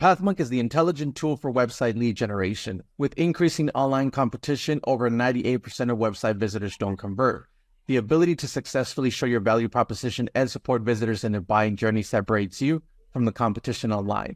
Pathmonk is the intelligent tool for website lead generation. With increasing online competition, over 98% of website visitors don't convert. The ability to successfully show your value proposition and support visitors in their buying journey separates you from the competition online.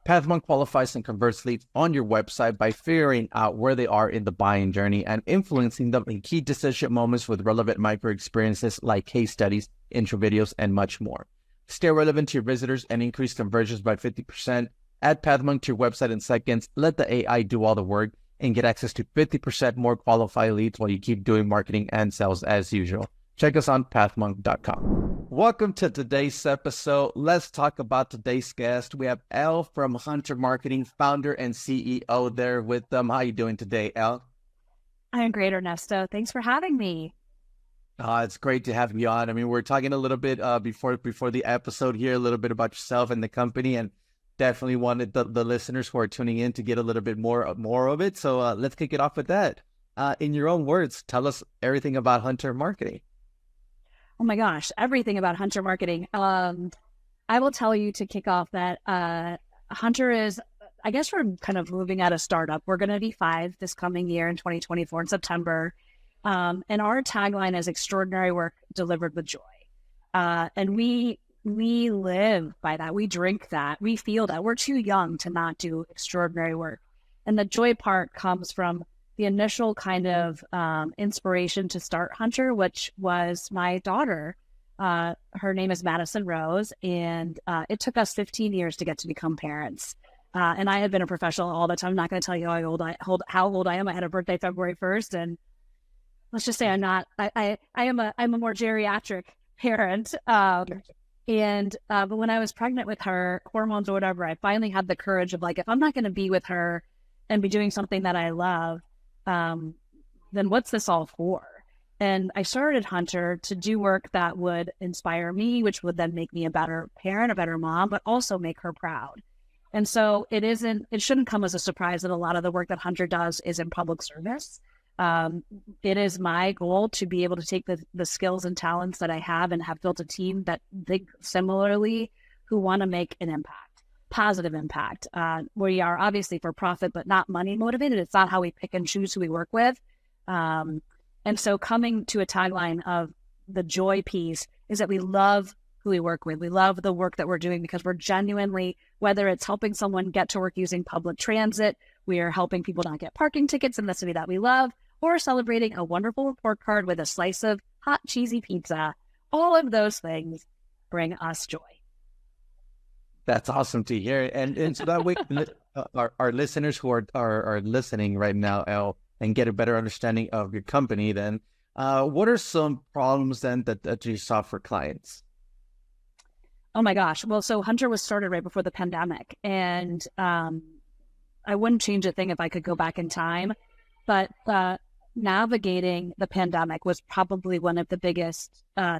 Pathmonk qualifies and converts leads on your website by figuring out where they are in the buying journey and influencing them in key decision moments with relevant micro experiences like case studies, intro videos, and much more. Stay relevant to your visitors and increase conversions by 50%. Add Pathmonk to your website in seconds, let the AI do all the work, and get access to 50% more qualified leads while you keep doing marketing and sales as usual. Check us on pathmonk.com. Welcome to today's episode. Let's talk about today's guest. We have Elle from Hunter Marketing, founder and CEO there with them. How are you doing today, Elle? I'm great, Ernesto. Thanks for having me. It's great to have you on. I mean, we're talking a little bit before the episode here, a little bit about yourself and the company, and definitely wanted the listeners who are tuning in to get a little bit more of it. So let's kick it off with that. In your own words, tell us everything about Hunter Marketing. Oh my gosh, everything about Hunter Marketing. I will tell you to kick off that Hunter is, I guess we're kind of moving at a startup. We're going to be 5 this coming year in 2024 in September. And our tagline is extraordinary work delivered with joy. And we live by that. We drink that. We feel that. We're too young to not do extraordinary work. And the joy part comes from the initial kind of inspiration to start Hunter, which was my daughter. Her name is Madison Rose, and it took us 15 years to get to become parents. And I had been a professional all the time. I'm not going to tell you how old I am. I had a birthday February 1st, and let's just say I'm a more geriatric parent. But when I was pregnant with her, hormones or whatever, I finally had the courage of like, if I'm not going to be with her and be doing something that I love, then what's this all for? And I started Hunter to do work that would inspire me, which would then make me a better parent, a better mom, but also make her proud. And so it shouldn't come as a surprise that a lot of the work that Hunter does is in public service. It is my goal to be able to take the skills and talents that I have and have built a team that think similarly, who want to make an impact. Positive impact. We are obviously for profit, but not money motivated. It's not how we pick and choose who we work with. And so coming to a tagline of the joy piece is that we love who we work with. We love the work that we're doing because we're genuinely, whether it's helping someone get to work using public transit, we are helping people not get parking tickets in the city that we love, or celebrating a wonderful report card with a slice of hot, cheesy pizza. All of those things bring us joy. That's awesome to hear. And so that way, our listeners who are listening right now, Elle, and get a better understanding of your company, then what are some problems then that you solve for clients? Oh my gosh. Well, so Hunter was started right before the pandemic, and I wouldn't change a thing if I could go back in time, but navigating the pandemic was probably one of the biggest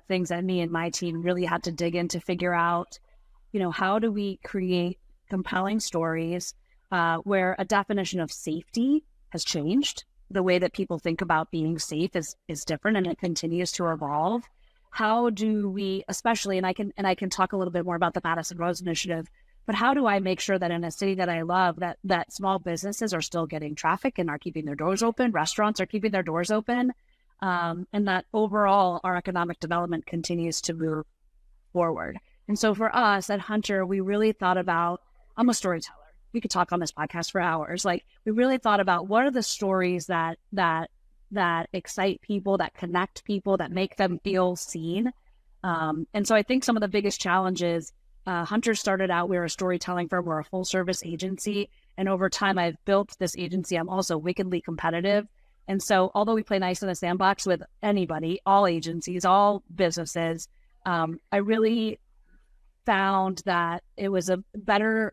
things that me and my team really had to dig in to figure out. How do we create compelling stories where a definition of safety has changed? The way that people think about being safe is different, and it continues to evolve. How do we, especially, and I can talk a little bit more about the Madison Rose initiative, but how do I make sure that in a city that I love, that small businesses are still getting traffic and are keeping their doors open, restaurants are keeping their doors open, and that overall our economic development continues to move forward. And so for us at Hunter, we really thought about, I'm a storyteller. We could talk on this podcast for hours. Like, we really thought about what are the stories that excite people, that connect people, that make them feel seen. And so I think some of the biggest challenges, Hunter started out, we were a storytelling firm, we're a full service agency. And over time, I've built this agency. I'm also wickedly competitive. And so although we play nice in the sandbox with anybody, all agencies, all businesses, I really found that it was a better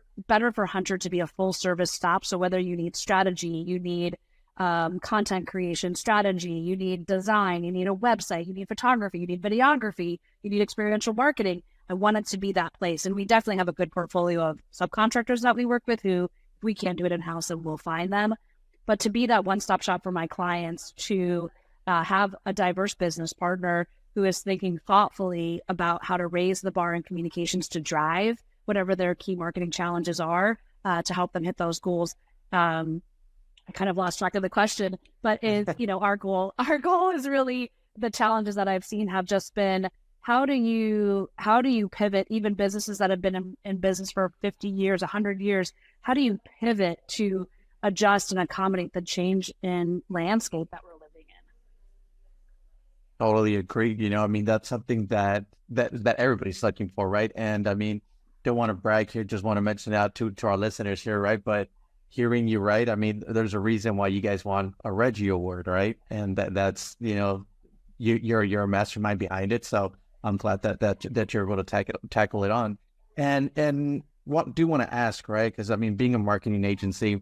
for Hunter to be a full service stop. So whether you need strategy, you need content creation strategy, you need design, you need a website, you need photography, you need videography, you need experiential marketing. I want it to be that place. And we definitely have a good portfolio of subcontractors that we work with who, if we can't do it in-house, and we'll find them. But to be that one-stop shop for my clients, to have a diverse business partner who is thinking thoughtfully about how to raise the bar in communications to drive whatever their key marketing challenges are, to help them hit those goals. I kind of lost track of the question, but is, our goal is really, the challenges that I've seen have just been, how do you pivot, even businesses that have been in business for 50 years, 100 years, how do you pivot to adjust and accommodate the change in landscape that we're living in? Totally agree. I mean, that's something that everybody's looking for, right? And I mean, don't want to brag here, just want to mention out to our listeners here, right? But hearing you right, I mean, there's a reason why you guys won a Reggie Award, right? And that's you're a mastermind behind it. So I'm glad that you're able to tackle it on. And what do want to ask, right? Because I mean, being a marketing agency,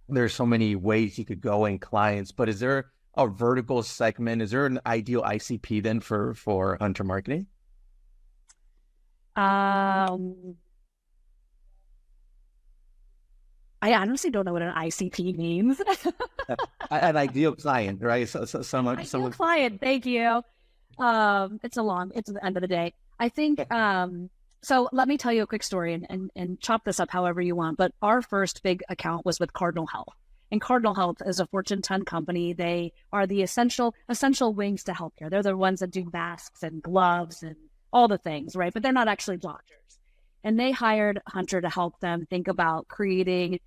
there's so many ways you could go in clients, but is there a vertical segment? Is there an ideal ICP then for Hunter marketing? I honestly don't know what an ICP means. An ideal client, right? So someone. Client. Thank you. It's the end of the day. I think, so let me tell you a quick story and chop this up however you want. But our first big account was with Cardinal Health. And Cardinal Health is a Fortune 10 company. They are the essential wings to healthcare. They're the ones that do masks and gloves and all the things, right? But they're not actually doctors. And they hired Hunter to help them think about creating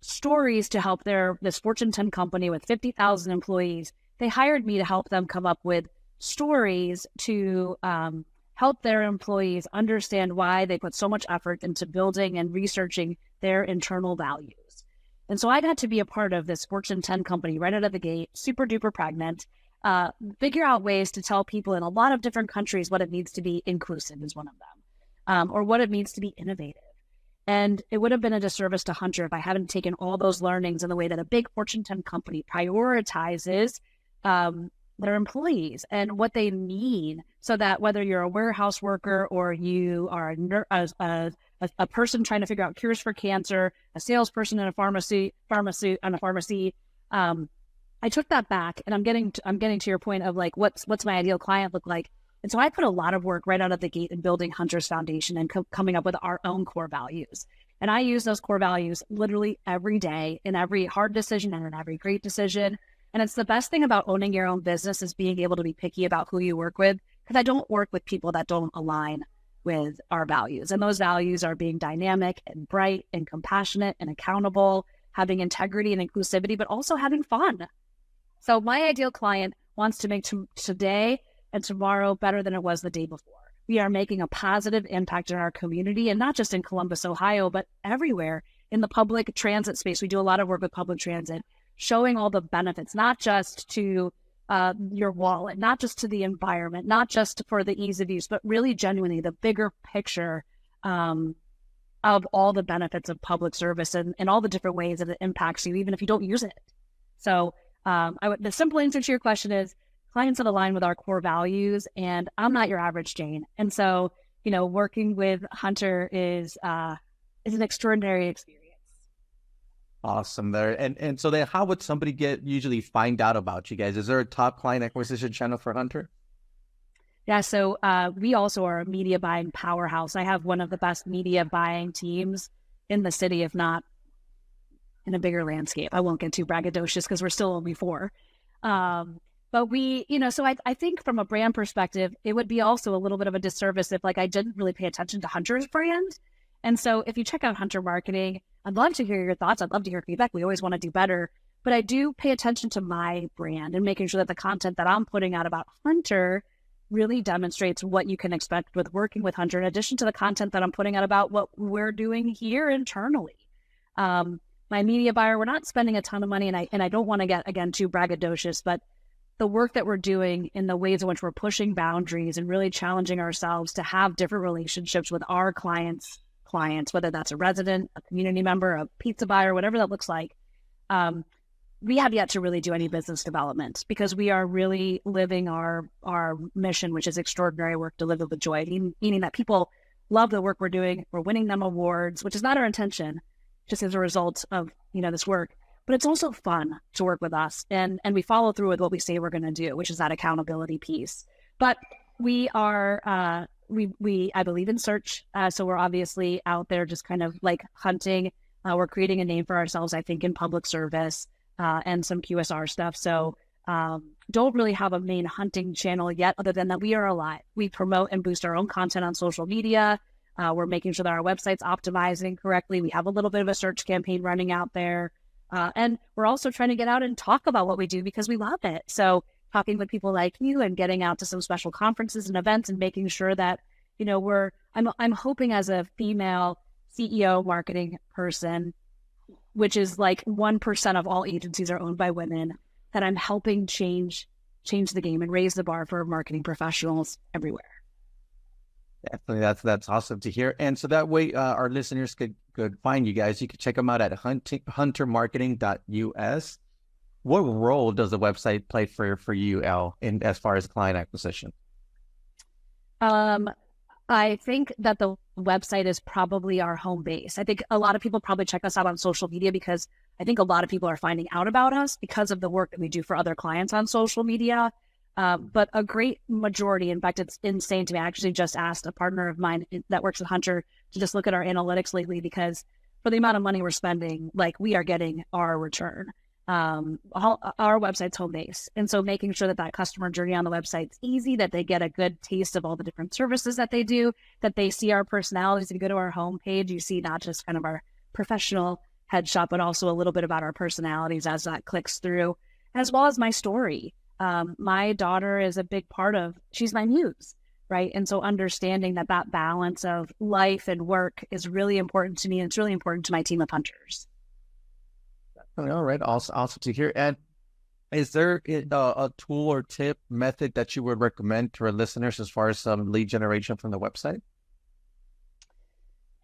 stories to help this Fortune 10 company with 50,000 employees. They hired me to help them come up with stories to help their employees understand why they put so much effort into building and researching their internal values. And so I got to be a part of this Fortune 10 company right out of the gate, super duper pregnant, figure out ways to tell people in a lot of different countries what it means to be inclusive is one of them, or what it means to be innovative. And it would have been a disservice to Hunter if I hadn't taken all those learnings in the way that a big Fortune 10 company prioritizes their employees and what they mean, so that whether you're a warehouse worker or you are a person trying to figure out cures for cancer, a salesperson in a pharmacy, I took that back, and I'm getting to your point of like, what's my ideal client look like? And so I put a lot of work right out of the gate in building Hunter's foundation and coming up with our own core values. And I use those core values literally every day in every hard decision and in every great decision. And it's the best thing about owning your own business is being able to be picky about who you work with, because I don't work with people that don't align with our values. And those values are being dynamic and bright and compassionate and accountable, having integrity and inclusivity, but also having fun. So my ideal client wants to make today and tomorrow better than it was the day before. We are making a positive impact in our community, and not just in Columbus, Ohio, but everywhere in the public transit space. We do a lot of work with public transit, showing all the benefits, not just to your wallet, not just to the environment, not just for the ease of use, but really genuinely the bigger picture of all the benefits of public service and all the different ways that it impacts you, even if you don't use it. So the simple answer to your question is clients that align with our core values, and I'm not your average Jane. And so, working with Hunter is an extraordinary experience. Awesome there. And so then how would somebody usually find out about you guys? Is there a top client acquisition channel for Hunter? Yeah, so we also are a media buying powerhouse. I have one of the best media buying teams in the city, if not in a bigger landscape. I won't get too braggadocious because we're still only 4. But we, so I think from a brand perspective, it would be also a little bit of a disservice if I didn't really pay attention to Hunter's brand. And so if you check out Hunter Marketing, I'd love to hear your thoughts. I'd love to hear feedback. We always want to do better. But I do pay attention to my brand and making sure that the content that I'm putting out about Hunter really demonstrates what you can expect with working with Hunter, in addition to the content that I'm putting out about what we're doing here internally. My media buyer, we're not spending a ton of money, and I don't want to get, again, too braggadocious, but the work that we're doing in the ways in which we're pushing boundaries and really challenging ourselves to have different relationships with our clients, whether that's a resident, a community member, a pizza buyer, whatever that looks like. We have yet to really do any business development because we are really living our mission, which is extraordinary work delivered with joy, meaning that people love the work we're doing. We're winning them awards, which is not our intention, just as a result of, this work. But it's also fun to work with us, and we follow through with what we say we're going to do, which is that accountability piece. But we are, I believe in search, so we're obviously out there just kind of hunting We're creating a name for ourselves, I think, in public service and some QSR stuff. So don't really have a main hunting channel yet, other than that we are alive. We promote and boost our own content on social media. We're making sure that our website's optimizing correctly. We have a little bit of a search campaign running out there. And we're also trying to get out and talk about what we do because we love it. So talking with people like you and getting out to some special conferences and events and making sure that, you know, I'm hoping as a female CEO marketing person, which is like 1% of all agencies are owned by women, that I'm helping change the game and raise the bar for marketing professionals everywhere. Definitely, that's awesome to hear. And so that way, our listeners could find you guys. You can check them out at huntermarketing.us. What role does the website play for you, Elle, in as far as client acquisition? I think that the website is probably our home base. I think a lot of people probably check us out on social media because I think a lot of people are finding out about us because of the work that we do for other clients on social media. But a great majority, in fact, it's insane to me. I actually just asked a partner of mine that works at Hunter to just look at our analytics lately because for the amount of money we're spending, like we are getting our return. Our website's home base. And so making sure that that customer journey on the website's easy, that they get a good taste of all the different services that they do, that they see our personalities. If you go to our homepage, you see not just kind of our professional headshot, but also a little bit about our personalities as that clicks through, as well as my story. My daughter is a big part of, she's my muse, right? And so understanding that balance of life and work is really important to me. And it's really important to my team of hunters. All right. Awesome to hear. And is there a tool or tip method that you would recommend to our listeners as far as some lead generation from the website?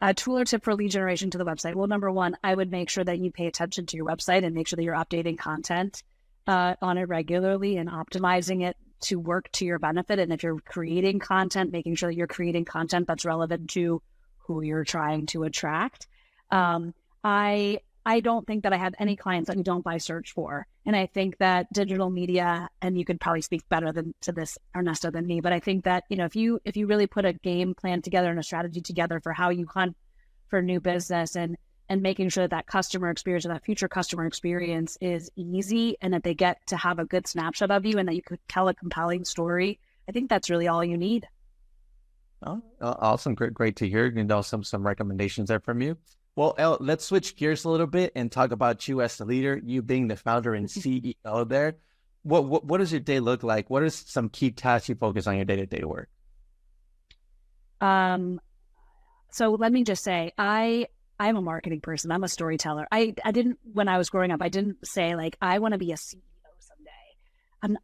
A tool or tip for lead generation to the website? Well, number one, I would make sure that you pay attention to your website and make sure that you're updating content on it regularly and optimizing it to work to your benefit. And if you're creating content, making sure that you're creating content that's relevant to who you're trying to attract. I don't think that I have any clients that we don't buy search for. And I think that digital media, and you could probably speak better to this, Ernesto, than me, but I think that, you know, if you really put a game plan together and a strategy together for how you hunt for new business and making sure that customer experience or that future customer experience is easy and that they get to have a good snapshot of you and that you could tell a compelling story, I think that's really all you need. Oh, awesome. Great to hear. You know, some recommendations there from you. Well, Elle, let's switch gears a little bit and talk about you as the leader, you being the founder and CEO there. What does your day look like? What are some key tasks you focus on your day-to-day work? So let me just say, I'm a marketing person. I'm a storyteller. I didn't, when I was growing up, I didn't say like, I want to be a CEO someday.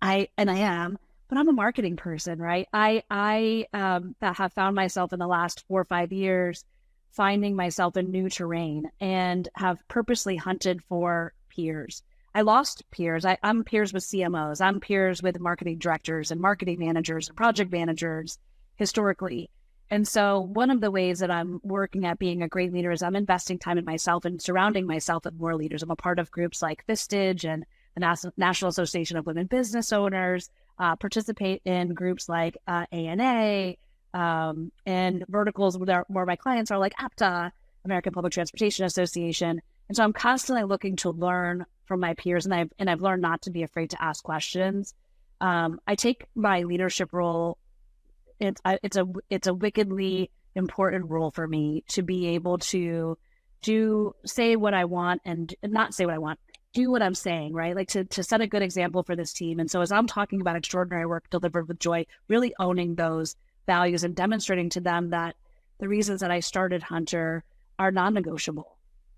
I am, but I'm a marketing person, right? I have found myself in the last 4 or 5 years finding myself in new terrain and have purposely hunted for peers. I lost peers. I'm peers with CMOs. I'm peers with marketing directors and marketing managers and project managers historically. And so one of the ways that I'm working at being a great leader is I'm investing time in myself and surrounding myself with more leaders. I'm a part of groups like Vistage and the National Association of Women Business Owners, participate in groups like ANA, and verticals where my clients are like APTA, American Public Transportation Association. And so I'm constantly looking to learn from my peers, and I've learned not to be afraid to ask questions. I take my leadership role. It's a wickedly important role for me to be able to say what I want and not say what I want, do what I'm saying, right? Like to set a good example for this team. And so as I'm talking about extraordinary work delivered with joy, really owning those values and demonstrating to them that the reasons that I started Hunter are non-negotiable.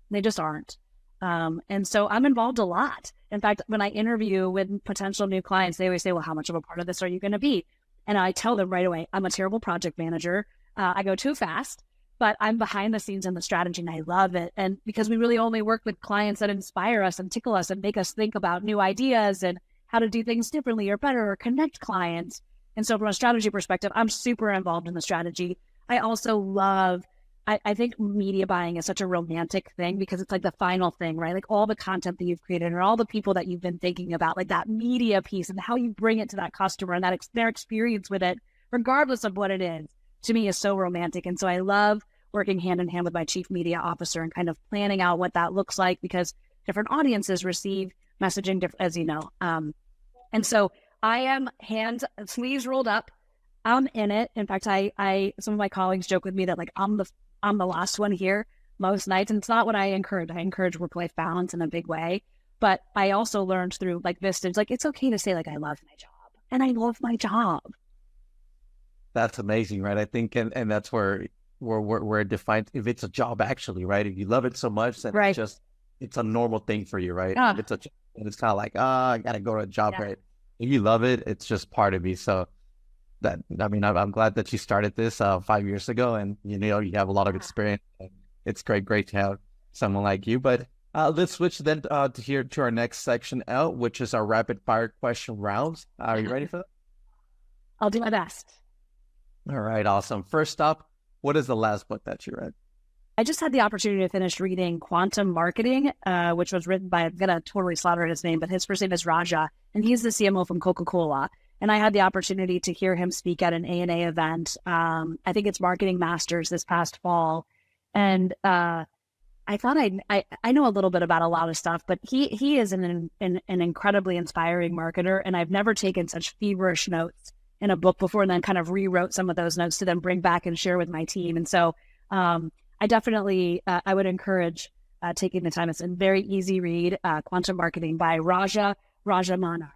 They just aren't. And so I'm involved a lot. In fact, when I interview with potential new clients, they always say, well, how much of a part of this are you going to be? And I tell them right away, I'm a terrible project manager. I go too fast, but I'm behind the scenes in the strategy and I love it. And because we really only work with clients that inspire us and tickle us and make us think about new ideas and how to do things differently or better or connect clients. And so from a strategy perspective, I'm super involved in the strategy. I also love, I think media buying is such a romantic thing because it's like the final thing, right? Like all the content that you've created or all the people that you've been thinking about, like that media piece and how you bring it to that customer and their experience with it, regardless of what it is, to me is so romantic. And so I love working hand in hand with my chief media officer and kind of planning out what that looks like, because different audiences receive messaging, as you know. And so I am sleeves rolled up. I'm in it. In fact, I some of my colleagues joke with me that like I'm the last one here most nights, and it's not what I encourage. I encourage work-life balance in a big way. But I also learned through like Vistage, like it's okay to say like I love my job, and I love my job. That's amazing, right? I think, and that's where it defines if it's a job actually, right? If you love it so much, then Right. it's a normal thing for you, right? Yeah. It's kind of like, I gotta go to a job, right? If you love it, it's just part of me. So I'm glad that you started this 5 years ago, and you have a lot of experience. It's great to have someone like you. But let's switch then to our next section, Elle, which is our rapid fire question rounds. Are you ready for that? I'll do my best. All right, awesome. First up, what is the last book that you read? I just had the opportunity to finish reading Quantum Marketing, which was written by, I'm going to totally slaughter his name, but his first name is Raja, and he's the CMO from Coca-Cola. And I had the opportunity to hear him speak at an A&A event. I think it's Marketing Masters this past fall. And I thought I know a little bit about a lot of stuff, but he is an incredibly inspiring marketer. And I've never taken such feverish notes in a book before, and then kind of rewrote some of those notes to then bring back and share with my team. And so I definitely, I would encourage taking the time. It's a very easy read, Quantum Marketing by Raja Manar.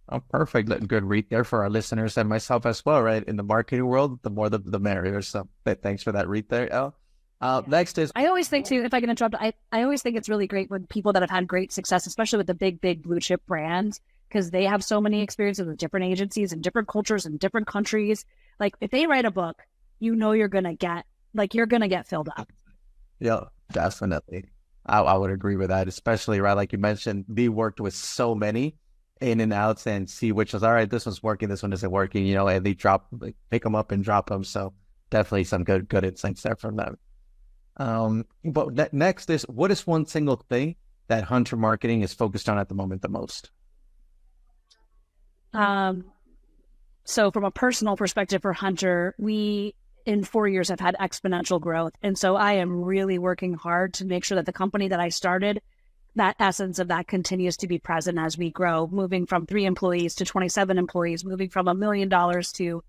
Oh, perfect. Good read there for our listeners and myself as well, right? In the marketing world, the more the merrier. So thanks for that read there, Elle. Next is... I always think too, if I can interrupt, I always think it's really great when people that have had great success, especially with the big blue chip brands, because they have so many experiences with different agencies and different cultures and different countries. Like if they write a book, you're going to get filled up. Yeah, definitely. I would agree with that, especially, right, like you mentioned, we worked with so many in and outs and see which is, all right, this one's working, this one isn't working, and they pick them up and drop them. So definitely some good insights there from them. But next is, what is one single thing that Hunter Marketing is focused on at the moment the most? So from a personal perspective for Hunter, we in 4 years have had exponential growth. And so I am really working hard to make sure that the company that I started, that essence of that continues to be present as we grow, moving from 3 employees to 27 employees, moving from $1 million to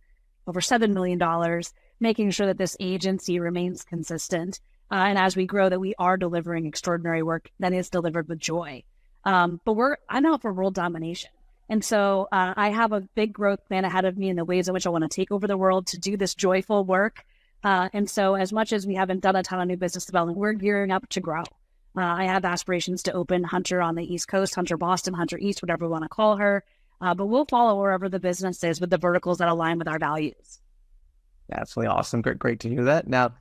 over $7 million, making sure that this agency remains consistent. And as we grow, that we are delivering extraordinary work that is delivered with joy. But I'm out for world domination. And so I have a big growth plan ahead of me in the ways in which I want to take over the world to do this joyful work. And so as much as we haven't done a ton of new business development, we're gearing up to grow. I have aspirations to open Hunter on the East Coast, Hunter Boston, Hunter East, whatever we want to call her. But we'll follow wherever the business is with the verticals that align with our values. That's really awesome. Great to hear that. Now,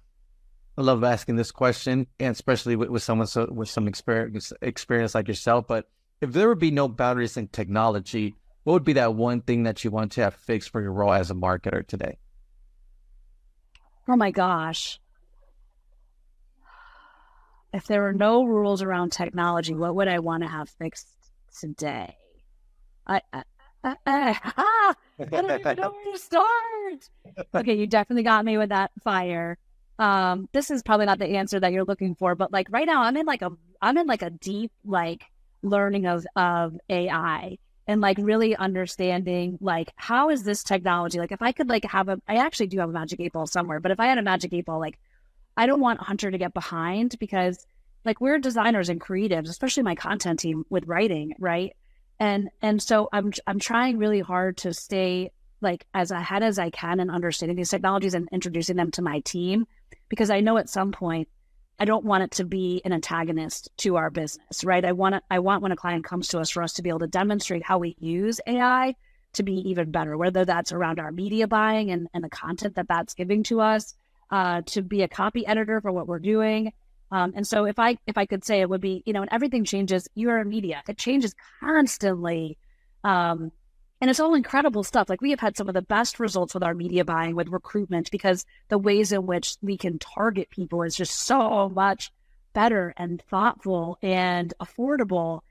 I love asking this question, and especially with someone with some experience like yourself. But if there would be no boundaries in technology, what would be that one thing that you want to have fixed for your role as a marketer today? Oh my gosh. If there were no rules around technology, what would I want to have fixed today? I don't even know where to start. Okay, you definitely got me with that fire. This is probably not the answer that you're looking for, but like right now I'm in like a deep learning of AI and like really understanding like how is this technology, like if I could like I actually do have a magic 8 ball somewhere, but if I had a magic 8 ball, like I don't want Hunter to get behind, because like we're designers and creatives, especially my content team with writing, right? And so I'm trying really hard to stay like as ahead as I can in understanding these technologies and introducing them to my team, because I know at some point I don't want it to be an antagonist to our business, right? I want when a client comes to us for us to be able to demonstrate how we use AI to be even better, whether that's around our media buying and the content that's giving to us, to be a copy editor for what we're doing. And so if I could say, it would be, and everything changes, you are in media. It changes constantly. And it's all incredible stuff. Like we have had some of the best results with our media buying, with recruitment, because the ways in which we can target people is just so much better and thoughtful and affordable.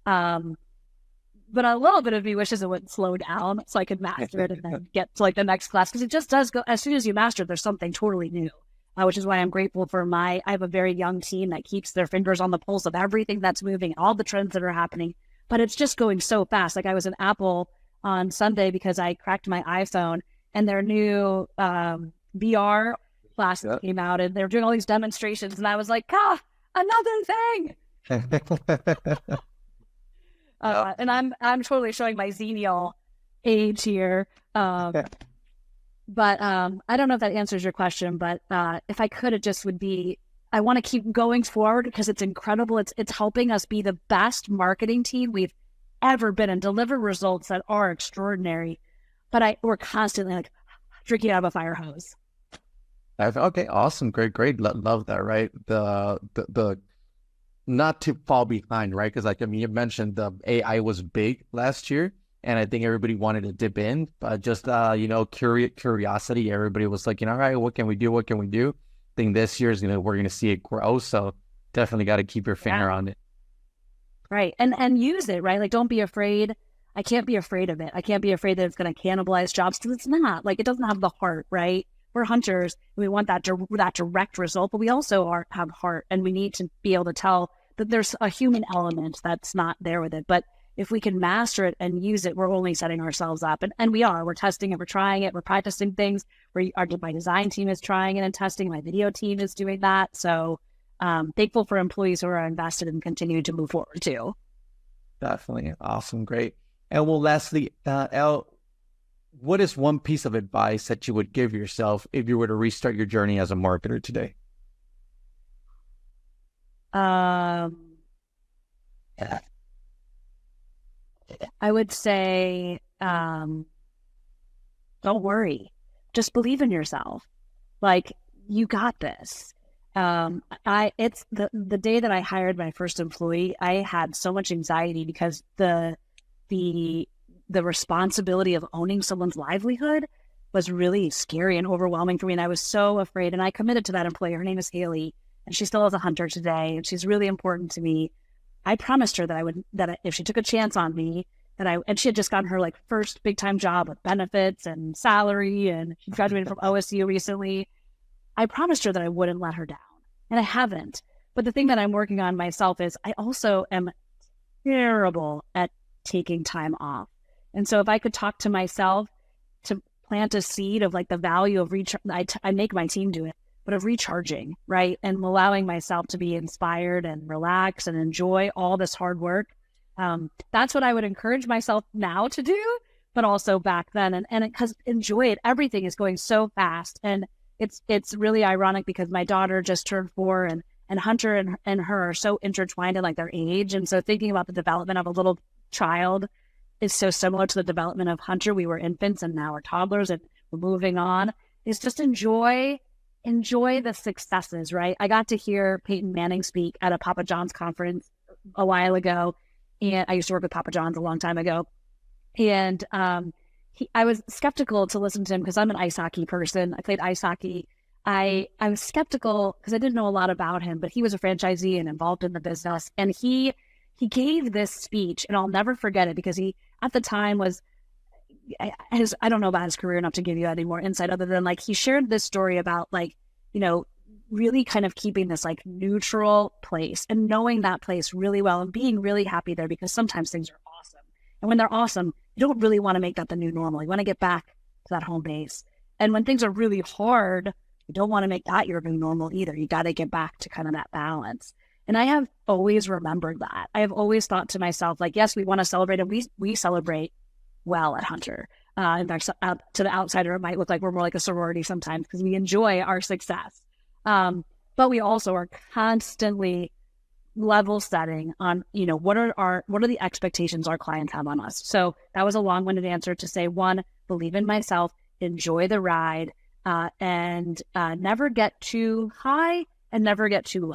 But a little bit of me wishes it would slow down so I could master it and then get to like the next class, because it just does go, as soon as you master it, there's something totally new. which is why I'm grateful for I have a very young team that keeps their fingers on the pulse of everything that's moving, all the trends that are happening. But it's just going so fast. Like I was in Apple on Sunday because I cracked my iPhone and their new VR glasses came out and they were doing all these demonstrations. And I was like, another thing. And I'm totally showing my Xenial age here. But I don't know if that answers your question, but if I could, it just would be, I want to keep going forward because it's incredible. It's helping us be the best marketing team we've ever been and deliver results that are extraordinary. But we're constantly like drinking out of a fire hose. Okay, awesome, great, love that, right? The not to fall behind, right? Because you mentioned the AI was big last year. And I think everybody wanted to dip in, but just, curiosity, everybody was like, all right, what can we do? I think this year we're going to see it grow. So definitely got to keep your finger on it. Right. And use it, right? Like, don't be afraid. I can't be afraid of it. I can't be afraid that it's going to cannibalize jobs because it's not. Like, it doesn't have the heart, right? We're hunters. We want that direct result, but we also have heart, and we need to be able to tell that there's a human element that's not there with it. But if we can master it and use it, we're only setting ourselves up. And we're testing it, we're trying it, we're practicing things. My design team is trying it and testing. My video team is doing that. So thankful for employees who are invested and continue to move forward too. Definitely. Awesome. Great. And well, lastly, Elle, what is one piece of advice that you would give yourself if you were to restart your journey as a marketer today? I would say, don't worry. Just believe in yourself. Like, you got this. It's the day that I hired my first employee, I had so much anxiety because the responsibility of owning someone's livelihood was really scary and overwhelming for me. And I was so afraid. And I committed to that employee. Her name is Haley, and she still is a hunter today. And she's really important to me. I promised her that if she took a chance on me, and she had just gotten her like first big time job with benefits and salary, and she graduated from OSU recently. I promised her that I wouldn't let her down, and I haven't. But the thing that I'm working on myself is I also am terrible at taking time off. And so if I could talk to myself to plant a seed of like the value of I make my team do it, but of recharging, right? And allowing myself to be inspired and relax and enjoy all this hard work. That's what I would encourage myself now to do, but also back then. And because enjoy it. Everything is going so fast. And it's really ironic because my daughter just turned 4 and Hunter and her are so intertwined in like their age. And so thinking about the development of a little child is so similar to the development of Hunter. We were infants and now we're toddlers and we're moving on. Is just enjoy the successes, right? I got to hear Peyton Manning speak at a Papa John's conference a while ago. And I used to work with Papa John's a long time ago. And I was skeptical to listen to him because I'm an ice hockey person. I played ice hockey. I was skeptical because I didn't know a lot about him, but he was a franchisee and involved in the business. And he gave this speech, and I'll never forget it because he, at the time, was, I don't know about his career enough to give you any more insight other than like he shared this story about like, really kind of keeping this like neutral place and knowing that place really well and being really happy there because sometimes things are awesome. And when they're awesome, you don't really want to make that the new normal. You want to get back to that home base. And when things are really hard, you don't want to make that your new normal either. You got to get back to kind of that balance. And I have always remembered that. I have always thought to myself, like, yes, we want to celebrate, and we celebrate well at Hunter. In fact, to the outsider, it might look like we're more like a sorority sometimes because we enjoy our success. But we also are constantly level setting on, what are the expectations our clients have on us. So that was a long-winded answer to say, one, believe in myself, enjoy the ride, and never get too high and never get too low.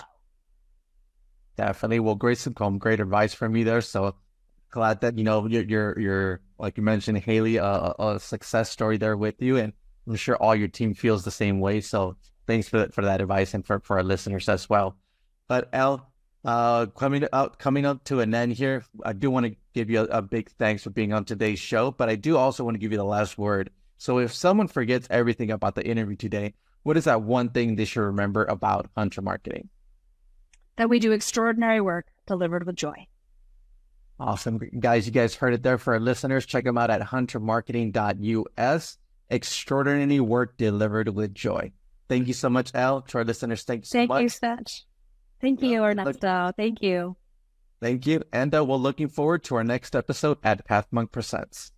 Definitely. Well, great advice from you there. So glad that, you're like you mentioned, Haley, a success story there with you. And I'm sure all your team feels the same way. So thanks for that advice and for our listeners as well. But Elle, coming up to an end here, I do want to give you a big thanks for being on today's show, but I do also want to give you the last word. So if someone forgets everything about the interview today, what is that one thing they should remember about Hunter Marketing? That we do extraordinary work delivered with joy. Awesome. Guys, you guys heard it there for our listeners. Check them out at huntermarketing.us. Extraordinary work delivered with joy. Thank you so much, Elle. To our listeners, thank you so much. Thank you, Seth. Thank you, Ernesto. Thank you. Thank you. And we're looking forward to our next episode at Pathmonk Presents.